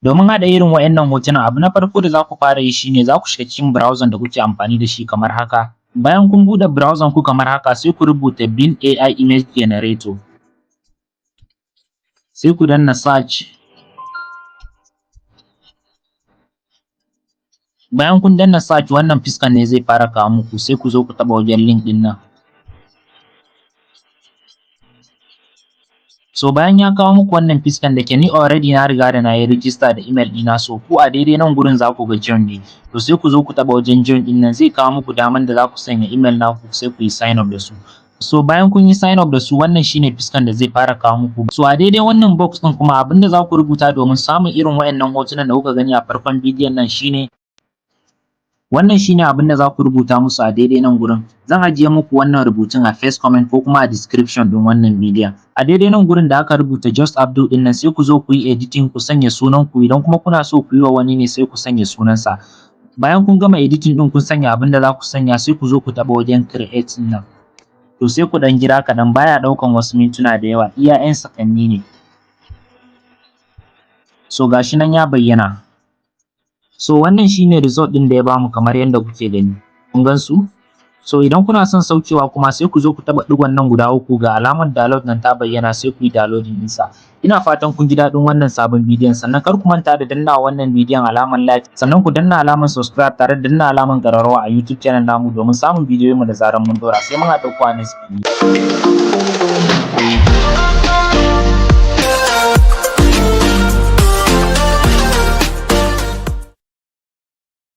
Domin haɗa irin waɗannan hotunan abu na farko da za ku fara yi shine za ku shiga cikin browser da kuke amfani da shi kamar haka. Bayan kun buɗe browser ku kamar haka sai ku rubuta bin AI image generator. Sai ku danna search. Bayan kun danna search wannan fiskan ne zai fara kawo muku sai ku zo ku taɓa wajen link ɗin nan. So bayan ya kawo muku wannan fiskan da ke ni already na riga da na yi register da email ɗina, so ku a daidai nan gurin za ku ga join ne. To sai ku zo ku taɓa wajen join ɗin nan zai kawo muku daman da za ku sanya email naku sai ku yi sign up da su. So bayan kun yi sign up da su wannan shine fiskan da zai fara kawo muku. So a daidai wannan box ɗin kuma abin da za ku rubuta domin samun irin waɗannan hotunan da kuka gani a farkon bidiyon nan shine wannan shine abin da za ku rubuta musu a daidai nan gurin. Zan ajiye muku wannan rubutun a first comment ko kuma a description ɗin wannan bidiyon. A daidai nan gurin da aka rubuta just Abdul ɗin nan sai ku zo ku yi editing ku sanya sunan ku, idan kuma kuna so ku yi wa wani ne sai ku sanya sunansa. Bayan kun gama editing ɗin kun sanya abin da za ku sanya sai ku zo ku taɓa wajen create ɗin nan. To sai ku ɗan jira kaɗan, baya ɗaukan wasu mintuna da yawa, iya 'yan sakanni ne. So gashi nan ya bayyana. So wannan shine result ɗin da ya bamu kamar yadda kuke gani. Kun gan su? So idan kuna son saukewa kuma sai ku zo ku taɓa ɗigon nan guda uku ga alamar download nan ta bayyana sai ku yi downloading ɗinsa. Ina fatan kun ji daɗin wannan sabon bidiyon, sannan kar ku manta da danna wannan bidiyon alamar like, sannan ku danna alamar subscribe tare da danna alamar ƙararrawa a YouTube channel namu domin samun bidiyoyinmu da zarar mun ɗora. Sai mun haɗu ku a next video.